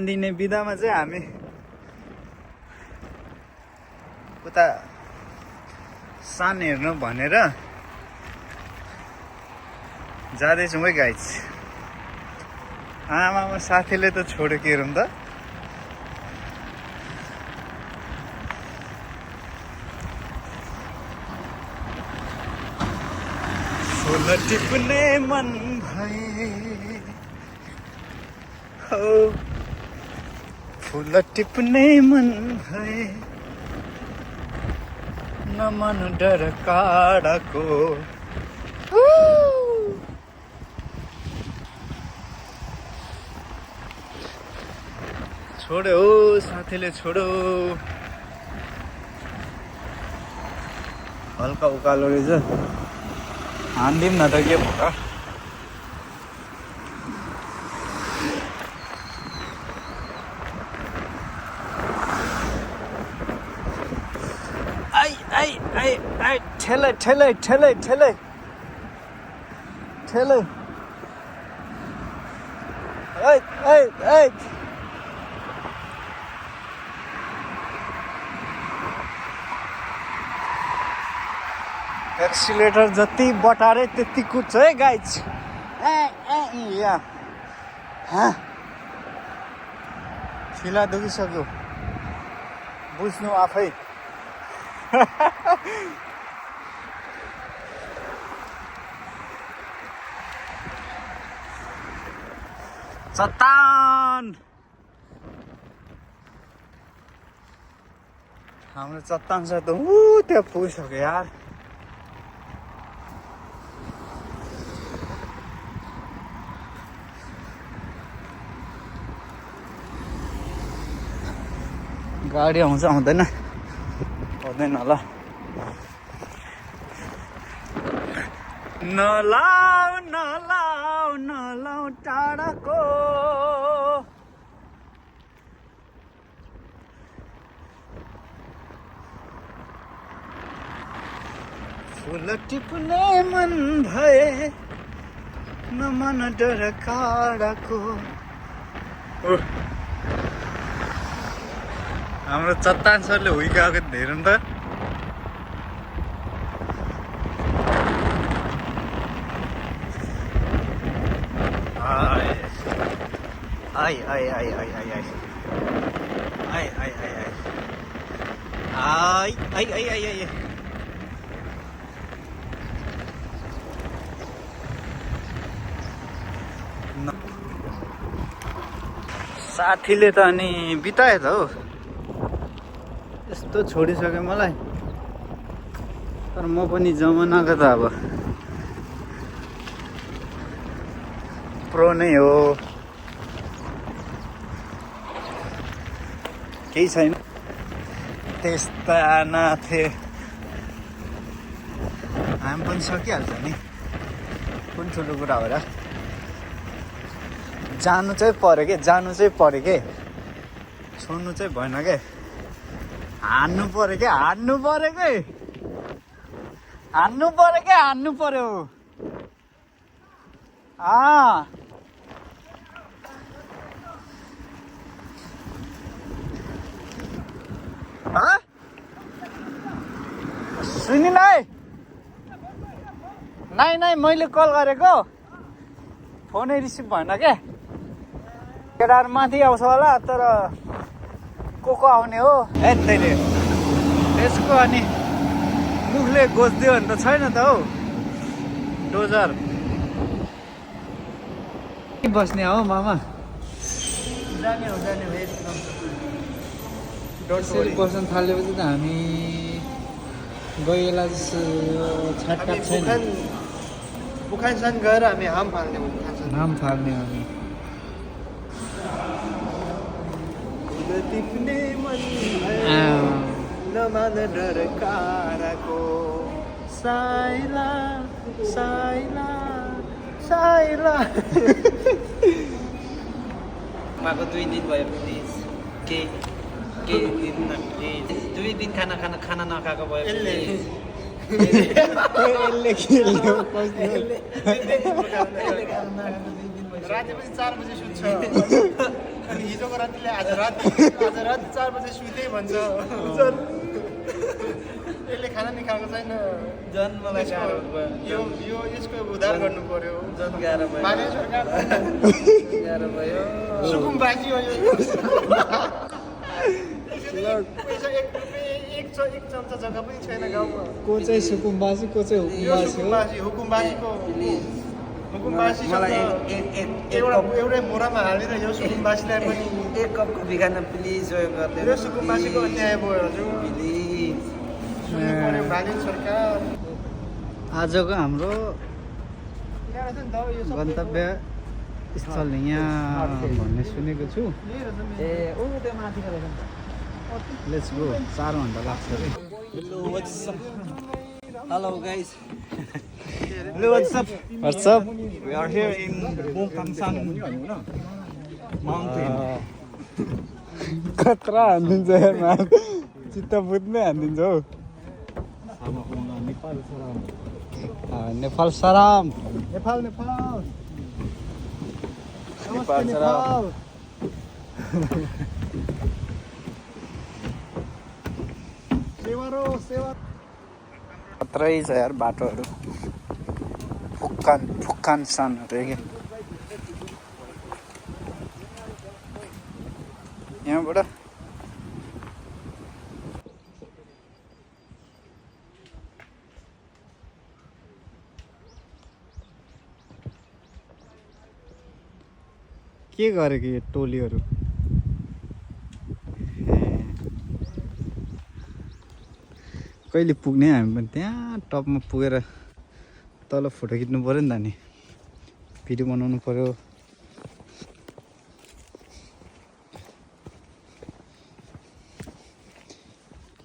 दिने बिदामा चाहिँ हामी उता सान हेर्नु भनेर जाँदैछौँ है गाइज। आमामा साथीले त छोड्यो के हेरौँ त। फुल टिप्ने मन भए हो, फुल टिप्ने मन भए नमन डर काँडाको। छोड्यो साथीले छोड्यो। हल्का उकालो रहेछ, हान्दिउँ न त के भयो। आई ठेलै ठेलै ठेलै ठेलै ठेलै एक्सिलेटर जति बटारे त्यति कुद्छ है गाइज। फिला दुखिसक्यो, बुझ्नु आफै। चट्टान हाम्रो चट्टान छ त त्यहाँ पुगिसक्यो यार। गाडी आउँछ आउँदैन आउँदैन होला। नलाउ नलाउ नलाउ टाढाको फुल टिप्ने मन भए नमन डर काँडाको। हाम्रो चट्टान सरले हुर्काएको हेरौँ त। I I I I I I I I I I I I I. साथीले त अनि बितायो त हौ, यस्तो छोडिसक्यो मलाई। तर म पनि जमानाको त अब प्रो नै हो, केही छैन त्यस्ता नाथे। हामी पनि सकिहाल्छ नि, कुन ठुलो कुरा हो र। जानु चाहिँ पऱ्यो के, जानु चाहिँ पऱ्यो के, छोड्नु चाहिँ भएन के। हान्नु पऱ्यो के, हान्नु पऱ्यो के, हान्नु पऱ्यो के, हान्नु पऱ्यो। सुनि नै नाइ नाइ मैले कल गरेको फोनै रिसिभ भएन क्या। केटाहरू माथि आउँछ होला, तर को आउने हो यतैले त्यसको। अनि मुखले गोज्दियो भने त छैन त हौ डोजर। बस्ने हो मामा, जाने हो जाने हो एकदम। डोजर बस्न थालेपछि त हामी गएला जस्तो छाटकाट छैन। बुखानसान गएर हामी हाम फाल्ने हो, हाम फाल्ने हो। टिप्ने मन नमान डर काँडाको साइला साइला साइला। माको 2 दिन भयो प्लिज, के दिन न प्लिज। 2 दिन खाना नखाएको भयो प्लिज। राति 4 बजे सुत्छ। अनि हिजोको रातिले आज राति 4 बजे सुत्दै भन्छ यसले खाना नि खाएको छैन जन मलाई गाह्रो भयो यो यसको उद्धार गर्नु पर्यो जन गाह्रो भयो माने सरकार गाह्रो भयो सुकुम्बासी हो यो पैसा 1 रुपैयाँ 1 चम्चा जग्गा पनि छैन गाउँमा को चाहिँ सुकुम्बासी को चाहिँ यो हुकुम्बासी हो हुकुम्बासीको हुकुम्बासी मलाई एउटै मोरामा हालेर यो सुकुम्बासीलाई पनि एक कप कफी खान प्लिज सहयोग यो गरिदिनु सुकुम्बासीको अन्याय भयो हजुर प्लिज सुन्नु पर्यो बालिन सरकार आजको हाम्रो यहाँ रहेछ नि त यो सबै गन्तव्य स्थल यहाँ भन्ने सुनेको छु ए ऊ त्यो माथिको रहेछ लेट्स गो 4 घन्टा लाग्छ अरे hello guys hello what's up We are here in Bongkangsan mountain. खतरा हानिदिन्छ यार मान चित्त बुझ्नै हानिदिन्छ हौ नेपाल सराम नेपाल सराम सेवा खतरै छ यार बाटोहरू फुक्कान सानहरू क्या यहाँबाट के गरेको यो टोलीहरू कहिले पुग्ने हामी पनि त्यहाँ टपमा पुगेर तल फोटो खिच्नु पऱ्यो नि त नि भिडियो बनाउनु पऱ्यो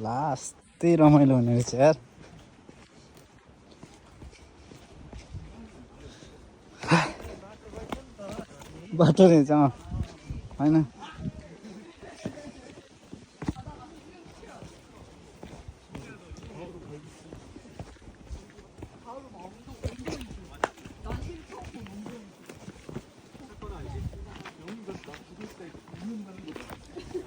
लास्टै रमाइलो हुने रहेछ यार बाटो रहेछ होइन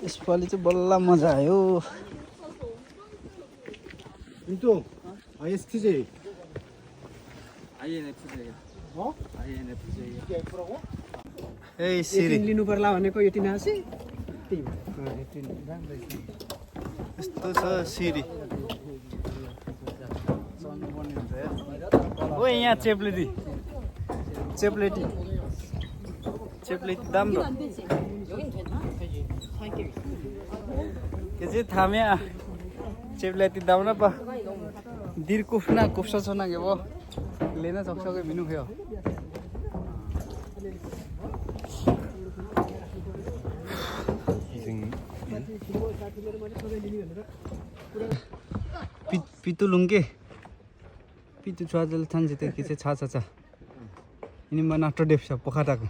यसपालि चाहिँ बल्ल मजा आयो Itu, ISTJ. ए सिरी लिनु पर्ला भनेको यति नासी यस्तो छ सिरी ओ यहाँ चेप्लेटी दाम्रो के चाहिँ थाम्या चेप्लेटी दाम्रो पा दिर कुफ्ना कुफ्सा छ ना के वो लेना सक्छको मिनु खयो पितु लुङ्गे पितु छुवाजल थान्छ त्यो के चाहिँ छ यिनी म नाटो डेप्छ पोखराको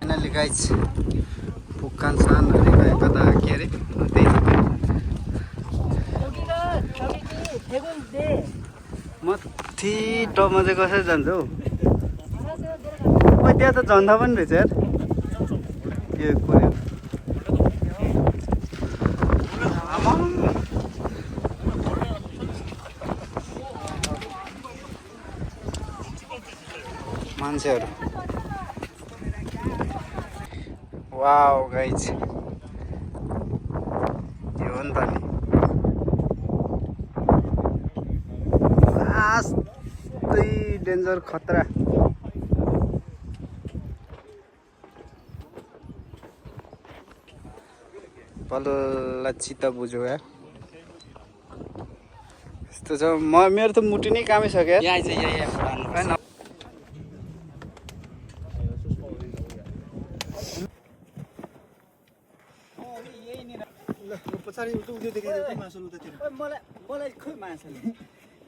फाइनली गाइज फुक्कान सानहरू गएको त के अरे त्यही मथि टपमा चाहिँ कसरी जान्छ हौ त्यहाँ त झन्डा पनि रहेछ यार के कुरो मान्छेहरू वाउ गाइज यो हो नि त नि लास्टै डेन्जर खतरा बल्ल चित्त बुझ्यो यार यस्तो छ मेरो त मुटु नै कामिसक्यो यहाँ आइज यहाँ पछाडि उठ्यो देखेको मासु उतातिर मलाई खोइ माछाले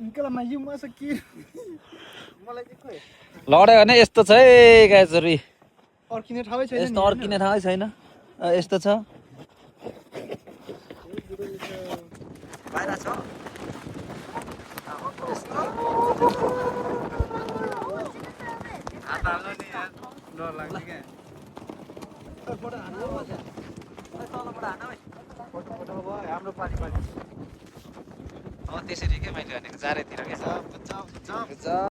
इन्कलामा यो माछा के मलाई चाहिँ खोइ लड्यो भने यस्तो छ है गाइजहरु अर्किने ठाउँै छैन यस्तो अर्किने ठाउँै छैन यस्तो छ बाहिर छ हाल्नु नि यार डर लाग्छ क्या फोटो हान तलबाट हान फोटो भयो हाम्रो पानी त्यसरी के मैले भनेको चारैतिर क्या